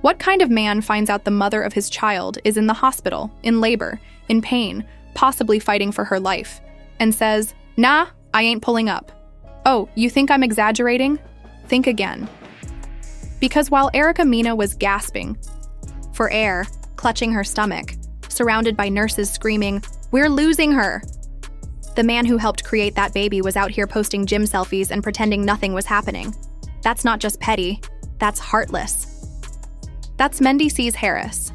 What kind of man finds out the mother of his child is in the hospital, in labor, in pain, possibly fighting for her life, and says, "Nah, I ain't pulling up"? Oh, you think I'm exaggerating? Think again. Because while Erica Mena was gasping for air, clutching her stomach, surrounded by nurses screaming, "We're losing her!" the man who helped create that baby was out here posting gym selfies and pretending nothing was happening. That's not just petty, that's heartless. That's Mendeecees Harris,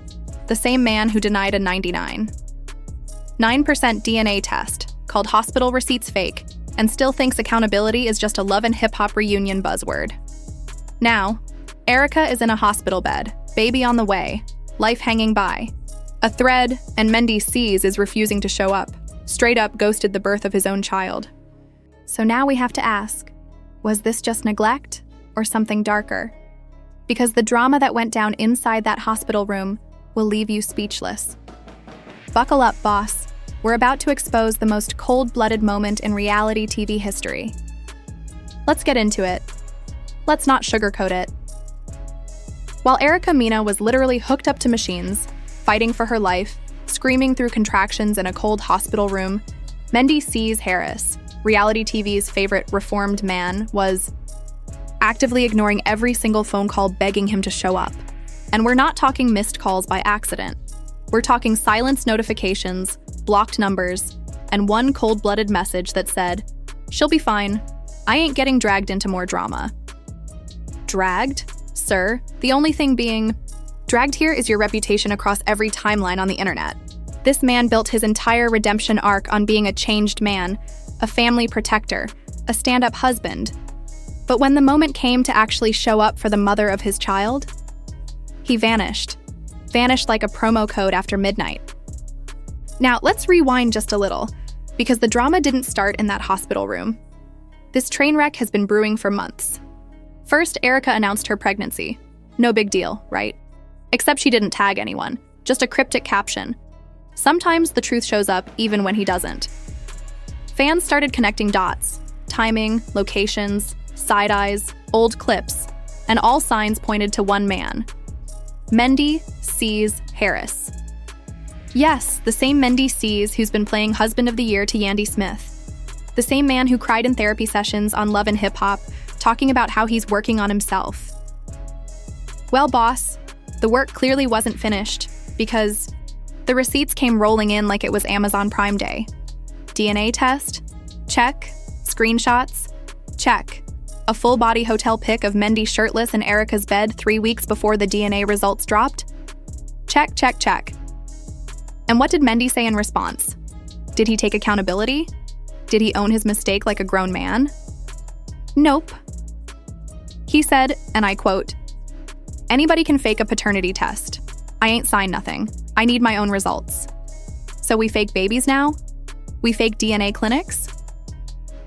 the same man who denied a 99.9% DNA test, called hospital receipts fake, and still thinks accountability is just a love and hip-hop reunion buzzword. Now, Erica is in a hospital bed, baby on the way, life hanging by. A thread, and Mendeecees is refusing to show up, straight up ghosted the birth of his own child. So now we have to ask, was this just neglect or something darker? Because the drama that went down inside that hospital room will leave you speechless. Buckle up, boss. We're about to expose the most cold-blooded moment in reality TV history. Let's get into it. Let's not sugarcoat it. While Erica Mena was literally hooked up to machines, fighting for her life, screaming through contractions in a cold hospital room, Mendeecees Harris, reality TV's favorite reformed man, was actively ignoring every single phone call begging him to show up. And we're not talking missed calls by accident. We're talking silenced notifications, blocked numbers, and one cold-blooded message that said, "She'll be fine. I ain't getting dragged into more drama." Dragged? Sir, the only thing being, dragged here is your reputation across every timeline on the internet. This man built his entire redemption arc on being a changed man, a family protector, a stand-up husband. But when the moment came to actually show up for the mother of his child, he vanished. Vanished like a promo code after midnight. Now, let's rewind just a little, because the drama didn't start in that hospital room. This train wreck has been brewing for months. First, Erica announced her pregnancy. No big deal, right? Except she didn't tag anyone, just a cryptic caption. Sometimes the truth shows up even when he doesn't. Fans started connecting dots, timing, locations, side eyes, old clips, and all signs pointed to one man. Mendeecees Harris. Yes, the same Mendeecees who's been playing Husband of the Year to Yandy Smith. The same man who cried in therapy sessions on Love and Hip Hop, talking about how he's working on himself. Well, boss, the work clearly wasn't finished, because the receipts came rolling in like it was Amazon Prime Day. DNA test? Check. Screenshots? Check. A full-body hotel pic of Mendy shirtless in Erica's bed 3 weeks before the DNA results dropped? Check, check, check. And what did Mendy say in response? Did he take accountability? Did he own his mistake like a grown man? Nope. He said, and I quote, "Anybody can fake a paternity test. I ain't signed nothing. I need my own results. So we fake babies now? We fake DNA clinics?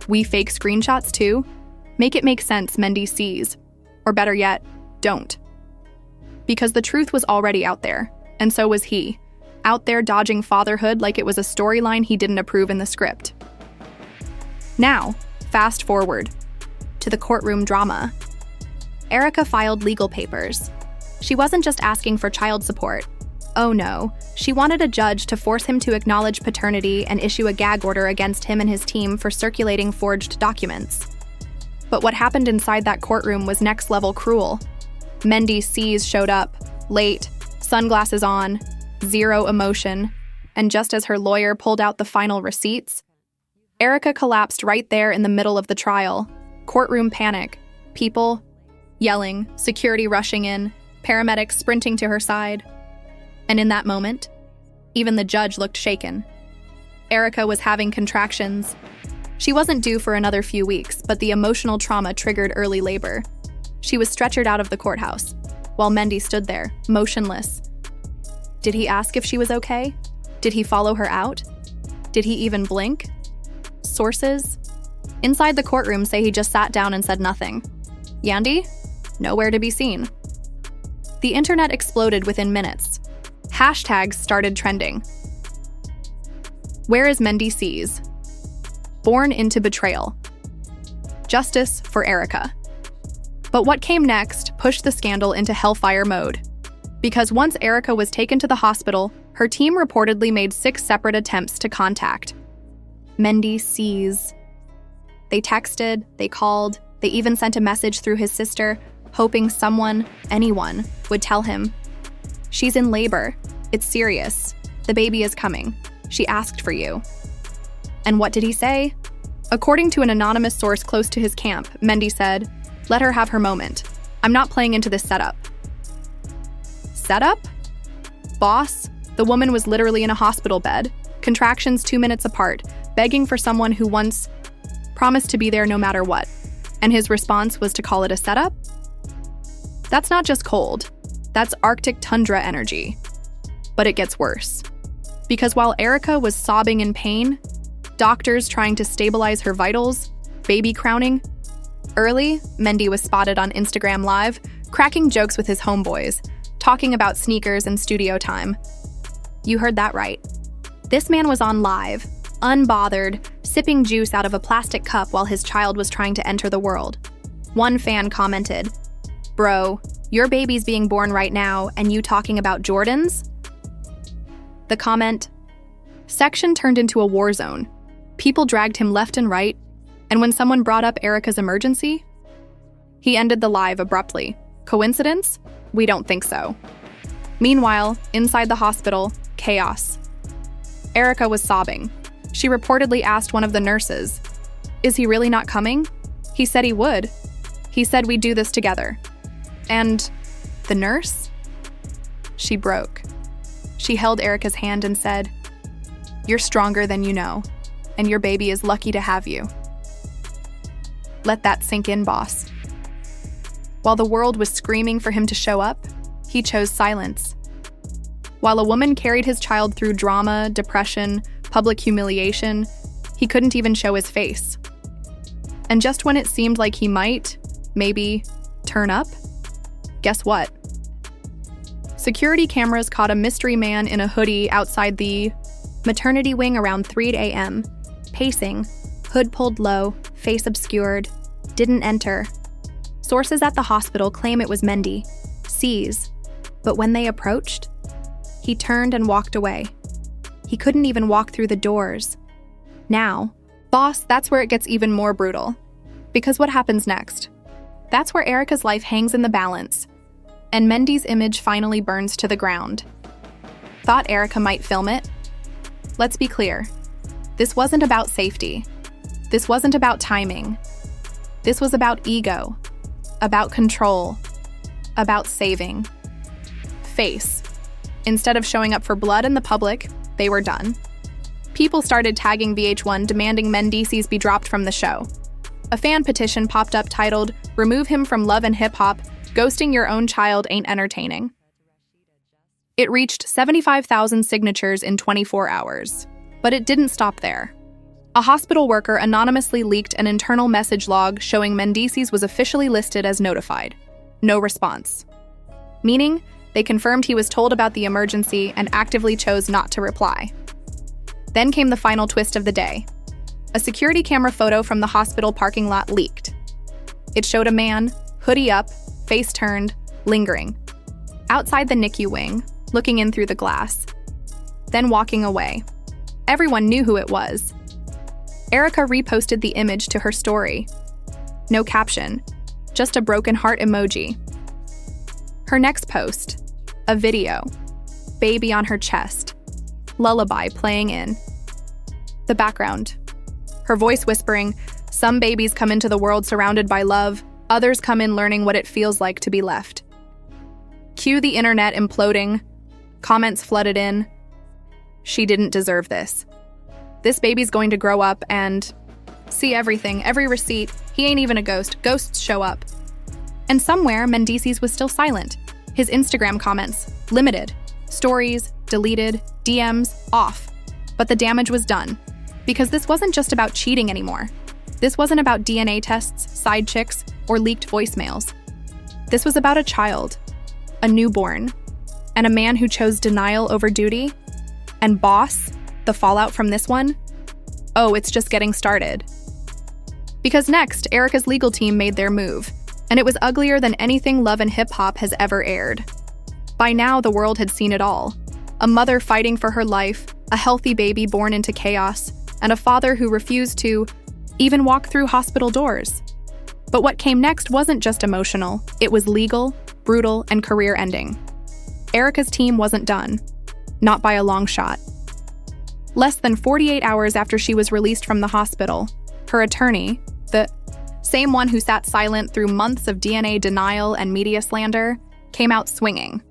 We fake screenshots too? Make it make sense, Mendeecees. Or better yet, don't." Because the truth was already out there, and so was he, out there dodging fatherhood like it was a storyline he didn't approve in the script. Now, fast forward to the courtroom drama. Erica filed legal papers. She wasn't just asking for child support. Oh no, she wanted a judge to force him to acknowledge paternity and issue a gag order against him and his team for circulating forged documents. But what happened inside that courtroom was next-level cruel. Mendeecees showed up, late, sunglasses on, zero emotion, and just as her lawyer pulled out the final receipts, Erica collapsed right there in the middle of the trial. Courtroom panic, people yelling, security rushing in, paramedics sprinting to her side. And in that moment, even the judge looked shaken. Erica was having contractions. She wasn't due for another few weeks, but the emotional trauma triggered early labor. She was stretchered out of the courthouse, while Mendy stood there, motionless. Did he ask if she was okay? Did he follow her out? Did he even blink? Sources inside the courtroom say he just sat down and said nothing. Yandy? Nowhere to be seen. The internet exploded within minutes. Hashtags started trending. Where is Mendeecees? Born into betrayal. Justice for Erica. But what came next pushed the scandal into hellfire mode. Because once Erica was taken to the hospital, her team reportedly made 6 separate attempts to contact Mendeecees. They texted, they called, they even sent a message through his sister, hoping someone, anyone, would tell him, "She's in labor. It's serious. The baby is coming. She asked for you." And what did he say? According to an anonymous source close to his camp, Mendy said, "Let her have her moment. I'm not playing into this setup." Setup? Boss, the woman was literally in a hospital bed, contractions 2 minutes apart, begging for someone who once promised to be there no matter what. And his response was to call it a setup? That's not just cold. That's Arctic tundra energy. But it gets worse. Because while Erica was sobbing in pain, doctors trying to stabilize her vitals, baby crowning, early, Mendy was spotted on Instagram Live, cracking jokes with his homeboys, talking about sneakers and studio time. You heard that right. This man was on live, unbothered, sipping juice out of a plastic cup while his child was trying to enter the world. One fan commented, "Bro, your baby's being born right now, and you talking about Jordans?" The comment section turned into a war zone. People dragged him left and right, and when someone brought up Erica's emergency, he ended the live abruptly. Coincidence? We don't think so. Meanwhile, inside the hospital, chaos. Erica was sobbing. She reportedly asked one of the nurses, "Is he really not coming?" He said he would. He said we'd do this together. And the nurse? She broke. She held Erica's hand and said, "You're stronger than you know, and your baby is lucky to have you." Let that sink in, boss. While the world was screaming for him to show up, he chose silence. While a woman carried his child through drama, depression, public humiliation, he couldn't even show his face. And just when it seemed like he might, maybe, turn up, guess what? Security cameras caught a mystery man in a hoodie outside the maternity wing around 3 a.m., pacing, hood pulled low, face obscured, didn't enter. Sources at the hospital claim it was Mendeecees, but when they approached, he turned and walked away. He couldn't even walk through the doors. Now, boss, that's where it gets even more brutal. Because what happens next? That's where Erica's life hangs in the balance, and Mendy's image finally burns to the ground. Thought Erica might film it? Let's be clear. This wasn't about safety. This wasn't about timing. This was about ego, about control, about saving face. Instead of showing up for blood in the public, they were done. People started tagging VH1 demanding Mendeecees be dropped from the show. A fan petition popped up titled, "Remove him from Love and Hip Hop, ghosting your own child ain't entertaining." It reached 75,000 signatures in 24 hours. But it didn't stop there. A hospital worker anonymously leaked an internal message log showing Mendeecees was officially listed as notified. No response. Meaning, they confirmed he was told about the emergency and actively chose not to reply. Then came the final twist of the day. A security camera photo from the hospital parking lot leaked. It showed a man, hoodie up, face turned, lingering, outside the NICU wing, looking in through the glass, then walking away. Everyone knew who it was. Erica reposted the image to her story. No caption, just a broken heart emoji. Her next post, a video, baby on her chest, lullaby playing in the background. Her voice whispering, "Some babies come into the world surrounded by love, others come in learning what it feels like to be left." Cue the internet imploding, comments flooded in. She didn't deserve this. This baby's going to grow up and see everything, every receipt. He ain't even a ghost. Ghosts show up. And somewhere, Mendeecees was still silent. His Instagram comments, limited. Stories, deleted. DMs, off. But the damage was done. Because this wasn't just about cheating anymore. This wasn't about DNA tests, side chicks, or leaked voicemails. This was about a child, a newborn, and a man who chose denial over duty. And boss, the fallout from this one? Oh, it's just getting started. Because next, Erica's legal team made their move, and it was uglier than anything Love and Hip Hop has ever aired. By now, the world had seen it all. A mother fighting for her life, a healthy baby born into chaos, and a father who refused to even walk through hospital doors. But what came next wasn't just emotional, it was legal, brutal, and career-ending. Erica's team wasn't done. Not by a long shot. Less than 48 hours after she was released from the hospital, her attorney, the same one who sat silent through months of DNA denial and media slander, came out swinging.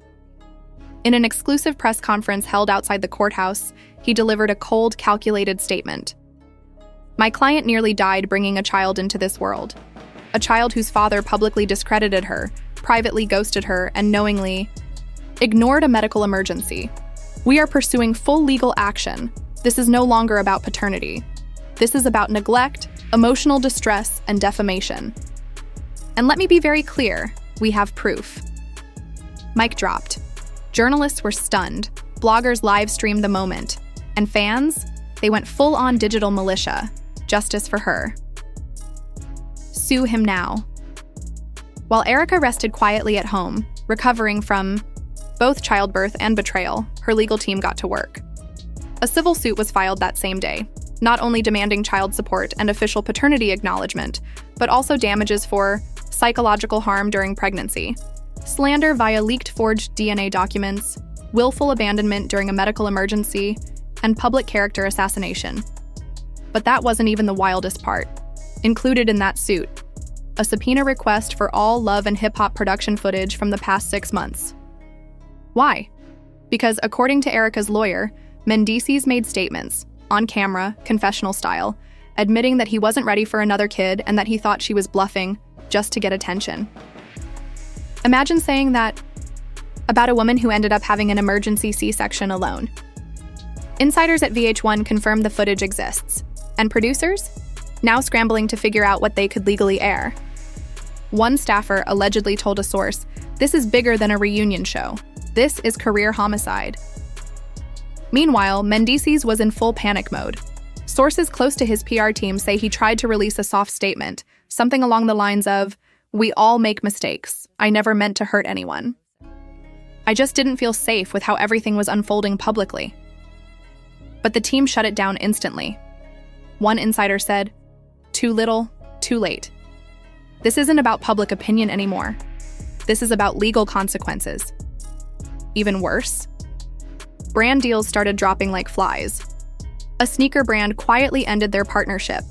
In an exclusive press conference held outside the courthouse, he delivered a cold, calculated statement. "My client nearly died bringing a child into this world. A child whose father publicly discredited her, privately ghosted her, and knowingly ignored a medical emergency. We are pursuing full legal action. This is no longer about paternity. This is about neglect, emotional distress, and defamation. And let me be very clear, we have proof." Mic dropped. Journalists were stunned. Bloggers live-streamed the moment. And fans? They went full-on digital militia. Justice for her. Sue him now. While Erica rested quietly at home, recovering from both childbirth and betrayal, her legal team got to work. A civil suit was filed that same day, not only demanding child support and official paternity acknowledgement, but also damages for psychological harm during pregnancy, slander via leaked forged DNA documents, willful abandonment during a medical emergency, and public character assassination. But that wasn't even the wildest part. Included in that suit, a subpoena request for all Love and Hip Hop production footage from the past 6 months. Why? Because according to Erica's lawyer, Mendeecees made statements, on camera, confessional style, admitting that he wasn't ready for another kid and that he thought she was bluffing just to get attention. Imagine saying that about a woman who ended up having an emergency C-section alone. Insiders at VH1 confirmed the footage exists, and producers? Now scrambling to figure out what they could legally air. One staffer allegedly told a source, "This is bigger than a reunion show. This is career homicide." Meanwhile, Mendeecees was in full panic mode. Sources close to his PR team say he tried to release a soft statement, something along the lines of, "We all make mistakes. I never meant to hurt anyone. I just didn't feel safe with how everything was unfolding publicly." But the team shut it down instantly. One insider said, "Too little, too late. This isn't about public opinion anymore. This is about legal consequences." Even worse, brand deals started dropping like flies. A sneaker brand quietly ended their partnership.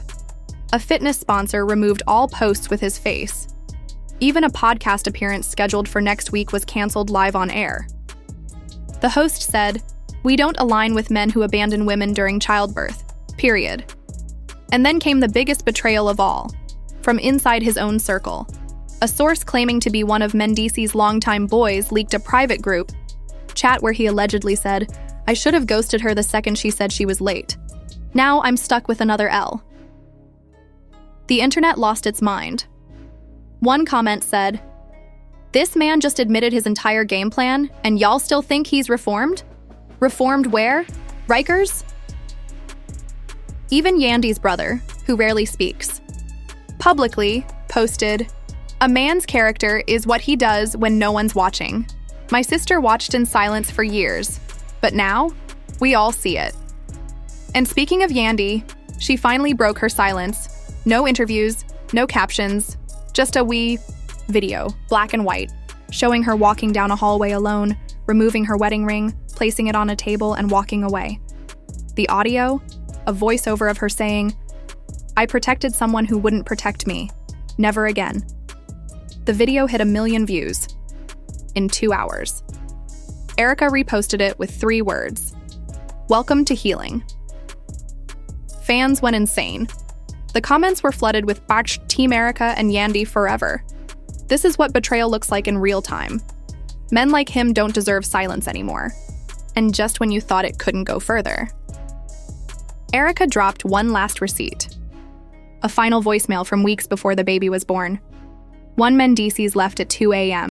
A fitness sponsor removed all posts with his face. Even a podcast appearance scheduled for next week was canceled live on air. The host said, "We don't align with men who abandon women during childbirth, period." And then came the biggest betrayal of all, from inside his own circle. A source claiming to be one of Mendeecees' longtime boys leaked a private group chat where he allegedly said, "I should have ghosted her the second she said she was late. Now I'm stuck with another L." The internet lost its mind. One comment said, "This man just admitted his entire game plan, and y'all still think he's reformed? Reformed where? Rikers?" Even Yandy's brother, who rarely speaks, publicly posted, "A man's character is what he does when no one's watching. My sister watched in silence for years, but now we all see it." And speaking of Yandy, she finally broke her silence. No interviews, no captions, just a wee video, black and white, showing her walking down a hallway alone, removing her wedding ring, placing it on a table, and walking away. The audio, a voiceover of her saying, "I protected someone who wouldn't protect me. Never again." The video hit 1 million views in 2 hours. Erica reposted it with 3 words: "Welcome to healing." Fans went insane. The comments were flooded with "Botched Team Erica and Yandy forever." This is what betrayal looks like in real time. Men like him don't deserve silence anymore. And just when you thought it couldn't go further, Erica dropped one last receipt. A final voicemail from weeks before the baby was born. One Mendeecees left at 2 a.m.